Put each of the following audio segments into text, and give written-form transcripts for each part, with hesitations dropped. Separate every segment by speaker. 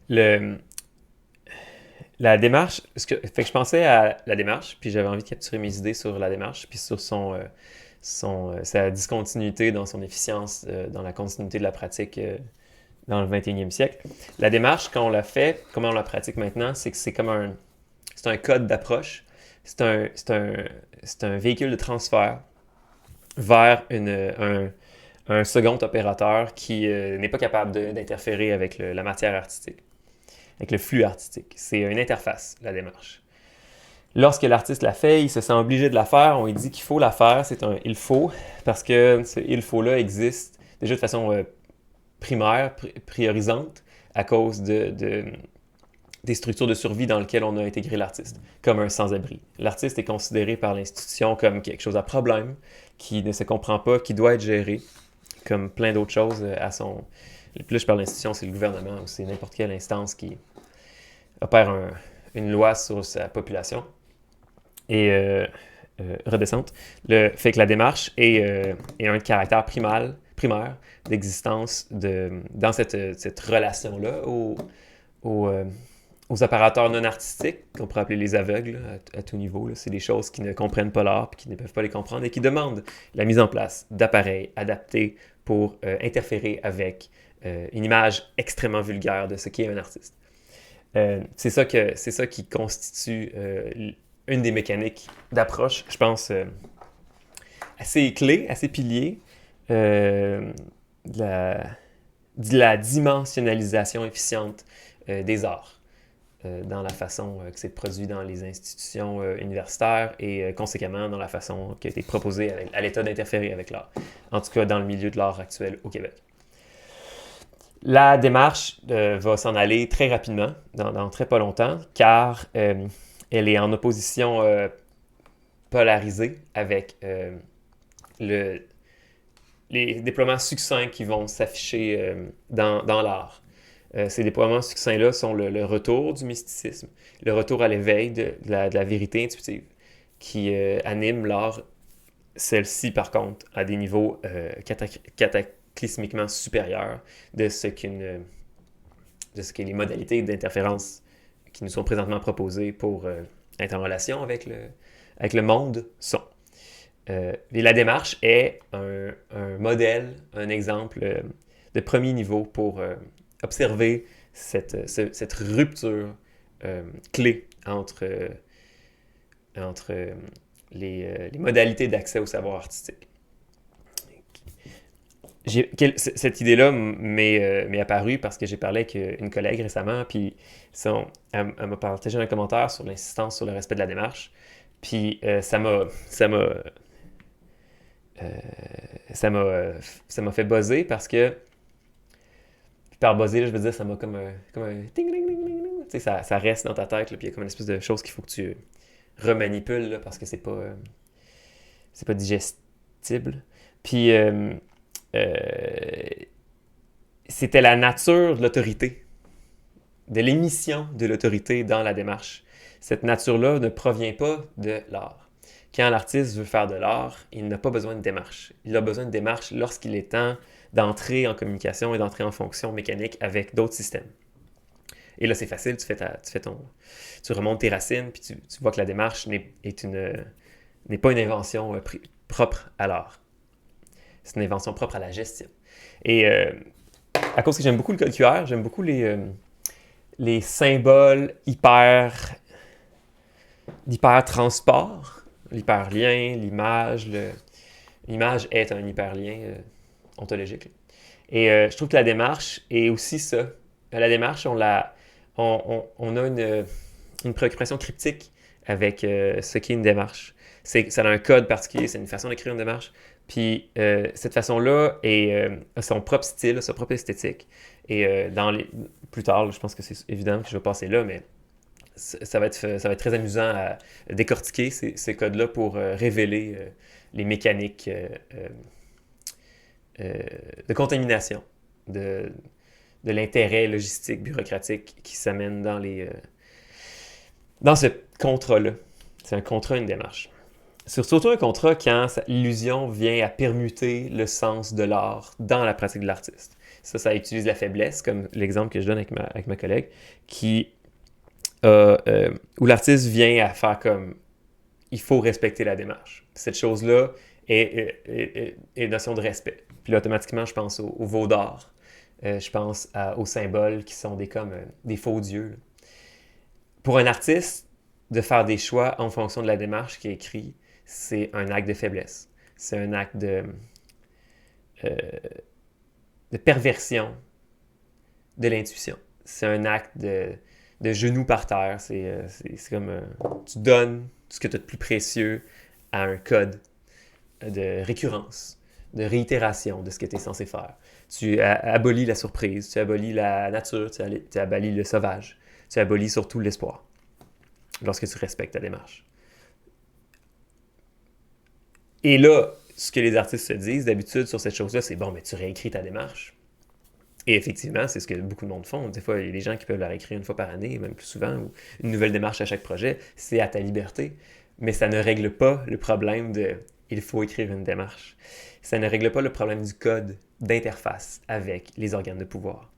Speaker 1: Le, la démarche, fait que je pensais à la démarche, puis j'avais envie de capturer mes idées sur la démarche, puis sur sa discontinuité dans son efficience, dans la continuité de la pratique dans le 21e siècle. La démarche, quand on la fait, comment on la pratique maintenant, c'est que c'est un code d'approche, c'est un véhicule de transfert vers un second opérateur qui n'est pas capable d'interférer avec la matière artistique, avec le flux artistique. C'est une interface, la démarche. Lorsque l'artiste la fait, il se sent obligé de la faire. On lui dit qu'il faut la faire. C'est un il faut, parce que ce il faut-là existe déjà de façon primaire, priorisante, à cause des structures de survie dans lesquelles on a intégré l'artiste, comme un sans-abri. L'artiste est considéré par l'institution comme quelque chose à problème, qui ne se comprend pas, qui doit être géré, comme plein d'autres choses à son... Puis là, je parle d'institution, c'est le gouvernement ou c'est n'importe quelle instance qui opère une loi sur sa population. Et redescente. Le fait que la démarche est un caractère primaire d'existence dans cette relation-là aux, euh, aux opérateurs non artistiques, qu'on pourrait appeler les aveugles à tout niveau. Là. C'est des choses qui ne comprennent pas l'art et qui ne peuvent pas les comprendre et qui demandent la mise en place d'appareils adaptés pour interférer avec une image extrêmement vulgaire de ce qu'est un artiste. C'est ça qui constitue une des mécaniques d'approche, je pense, assez clé, assez pilier de la dimensionnalisation efficiente des arts dans la façon que c'est produit dans les institutions universitaires et conséquemment dans la façon qui a été proposée à l'État d'interférer avec l'art, en tout cas dans le milieu de l'art actuel au Québec. La démarche va s'en aller très rapidement, dans très pas longtemps, car elle est en opposition polarisée avec le, les déploiements succincts qui vont s'afficher dans l'art. Ces déploiements succincts-là sont le retour du mysticisme, le retour à l'éveil de la vérité intuitive qui anime l'art. Celle-ci, par contre, à des niveaux cataclysmiquement supérieurs de ce que les modalités d'interférence qui nous sont présentement proposées pour être en relation avec le monde sont. Et la démarche est un modèle, un exemple de premier niveau pour observer cette rupture clé entre les modalités d'accès au savoir artistique. Cette idée-là m'est apparue parce que j'ai parlé avec une collègue récemment, puis elle m'a partagé un commentaire sur l'insistance sur le respect de la démarche, puis ça m'a fait buzzer parce que, par buzzer, là, je veux dire, ça m'a comme un ting, ting, ting, ting, ting. Tu sais, ça reste dans ta tête, là, puis il y a comme une espèce de chose qu'il faut que tu remanipules, là, parce que c'est pas digestible. Puis, euh, c'était la nature de l'autorité, de l'émission de l'autorité dans la démarche. Cette nature-là ne provient pas de l'art. Quand l'artiste veut faire de l'art, il n'a pas besoin de démarche. Il a besoin de démarche lorsqu'il est temps d'entrer en communication et d'entrer en fonction mécanique avec d'autres systèmes. Et là, c'est facile, tu remontes tes racines, puis tu vois que la démarche n'est pas une invention propre à l'art. C'est une invention propre à la gestion. Et à cause que j'aime beaucoup le code QR, j'aime beaucoup les symboles d'hyper-transport, l'hyperlien, l'image. L'image est un hyperlien ontologique. Et je trouve que la démarche est aussi ça. La démarche, on a une préoccupation cryptique avec ce qu'est une démarche. Ça a un code particulier, c'est une façon d'écrire une démarche. Puis cette façon-là a son propre style, sa propre esthétique. Et plus tard, je pense que c'est évident que je vais passer là, mais ça va être très amusant à décortiquer ces codes-là pour révéler les mécaniques de contamination, de l'intérêt logistique, bureaucratique qui s'amène dans ce contrat-là. C'est un contrat, une démarche. Surtout un contrat quand l'illusion vient à permuter le sens de l'art dans la pratique de l'artiste. Ça utilise la faiblesse, comme l'exemple que je donne avec ma collègue, où l'artiste vient à faire comme il faut respecter la démarche. Cette chose-là est notion de respect. Puis là, automatiquement, je pense au veau d'or. Je pense aux symboles qui sont comme des faux dieux. Là. Pour un artiste, de faire des choix en fonction de la démarche qui est écrite, c'est un acte de faiblesse. C'est un acte euh, de perversion de l'intuition. C'est un acte de genou par terre. C'est comme tu donnes ce que tu as de plus précieux à un code de récurrence, de réitération de ce que tu es censé faire. Tu abolis la surprise, tu abolis la nature, tu abolis le sauvage, tu abolis surtout l'espoir lorsque tu respectes ta démarche. Et là, ce que les artistes se disent d'habitude sur cette chose-là, c'est bon, mais tu réécris ta démarche. Et effectivement, c'est ce que beaucoup de monde font. Des fois, il y a des gens qui peuvent la réécrire une fois par année, même plus souvent, ou une nouvelle démarche à chaque projet. C'est à ta liberté. Mais ça ne règle pas le problème de il faut écrire une démarche. Ça ne règle pas le problème du code d'interface avec les organes de pouvoir.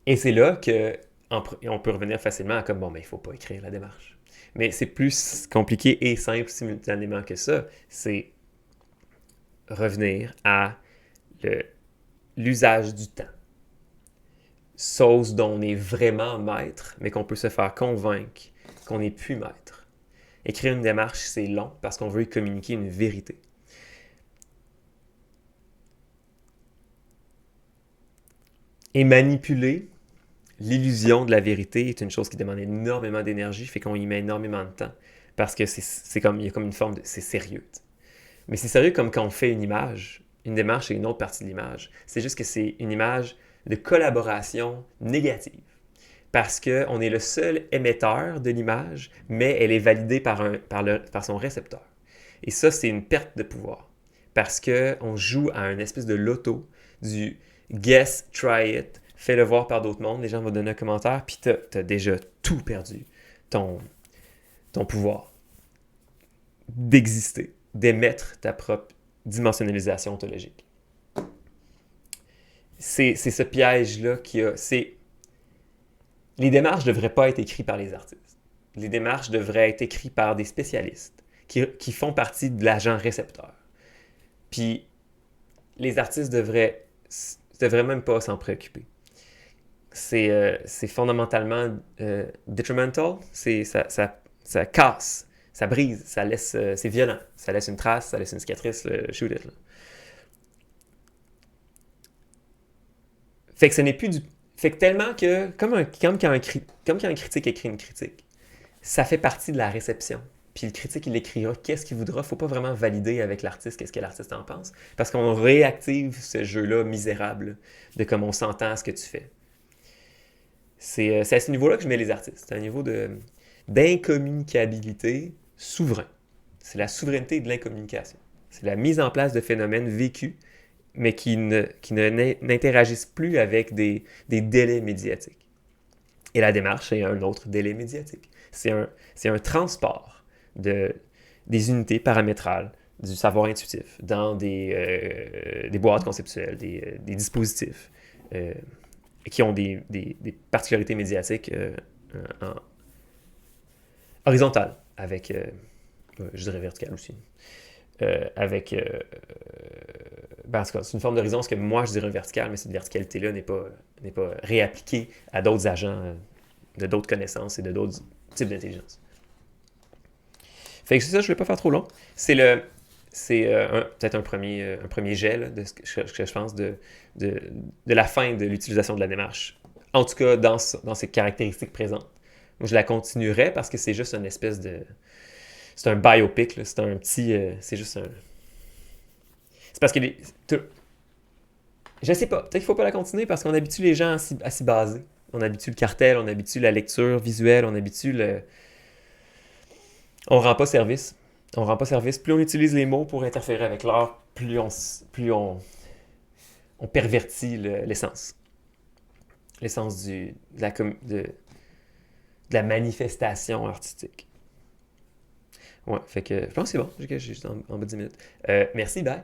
Speaker 1: Et c'est là qu'on peut revenir facilement à comme bon, mais il ne faut pas écrire la démarche. Mais c'est plus compliqué et simple simultanément que ça. C'est revenir à l'usage du temps. Chose dont on est vraiment maître, mais qu'on peut se faire convaincre qu'on n'est plus maître. Écrire une démarche, c'est long parce qu'on veut y communiquer une vérité. Et manipuler l'illusion de la vérité est une chose qui demande énormément d'énergie, fait qu'on y met énormément de temps. Parce que il y a comme une forme de... c'est sérieux. T'sais. Mais c'est sérieux comme quand on fait une image. Une démarche, c'est une autre partie de l'image. C'est juste que c'est une image de collaboration négative. Parce qu'on est le seul émetteur de l'image, mais elle est validée par son récepteur. Et ça, c'est une perte de pouvoir. Parce qu'on joue à une espèce de loto du guess, try it, fais-le voir par d'autres mondes, les gens vont donner un commentaire, puis tu as déjà tout perdu, ton pouvoir d'exister, d'émettre ta propre dimensionnalisation ontologique. C'est ce piège-là qui a... Les démarches ne devraient pas être écrites par les artistes. Les démarches devraient être écrites par des spécialistes qui font partie de l'agent récepteur. Puis les artistes devraient même pas s'en préoccuper. C'est fondamentalement detrimental. Ça casse, ça brise, ça laisse, c'est violent. Ça laisse une trace, ça laisse une cicatrice, shoot it. Là. Fait que ce n'est plus du... Fait que tellement que, comme quand un critique écrit une critique, ça fait partie de la réception. Puis le critique, il écrira qu'est-ce qu'il voudra. Faut pas vraiment valider avec l'artiste qu'est-ce que l'artiste en pense. Parce qu'on réactive ce jeu-là misérable de comme on s'entend à ce que tu fais. C'est à ce niveau-là que je mets les artistes. C'est un niveau d'incommunicabilité souverain. C'est la souveraineté de l'incommunication. C'est la mise en place de phénomènes vécus mais qui n'interagissent plus avec des délais médiatiques. Et la démarche est un autre délai médiatique. C'est un transport des unités paramétrales du savoir intuitif dans des boîtes conceptuelles, des dispositifs qui ont des particularités médiatiques horizontales, avec, je dirais verticales aussi. En tout cas, c'est une forme d'horizon, ce que moi je dirais vertical, mais cette verticalité-là n'est pas réappliquée à d'autres agents de d'autres connaissances et de d'autres types d'intelligence. Fait que c'est ça, je ne vais pas faire trop long. C'est peut-être un premier jet là, de ce que je pense de la fin de l'utilisation de la démarche. En tout cas, dans ses caractéristiques présentes. Moi, je la continuerai parce que c'est juste une espèce de... C'est un biopic, là. C'est un petit... c'est juste un... C'est parce que... Je sais pas. Peut-être qu'il faut pas la continuer parce qu'on habitue les gens à s'y baser. On habitue le cartel, on habitue la lecture visuelle, on habitue le... On rend pas service. On rend pas service. Plus on utilise les mots pour interférer avec l'art, plus on pervertit l'essence. L'essence de la manifestation artistique. Ouais, fait que je pense que c'est bon. J'ai juste en bas de 10 minutes. Merci, bye.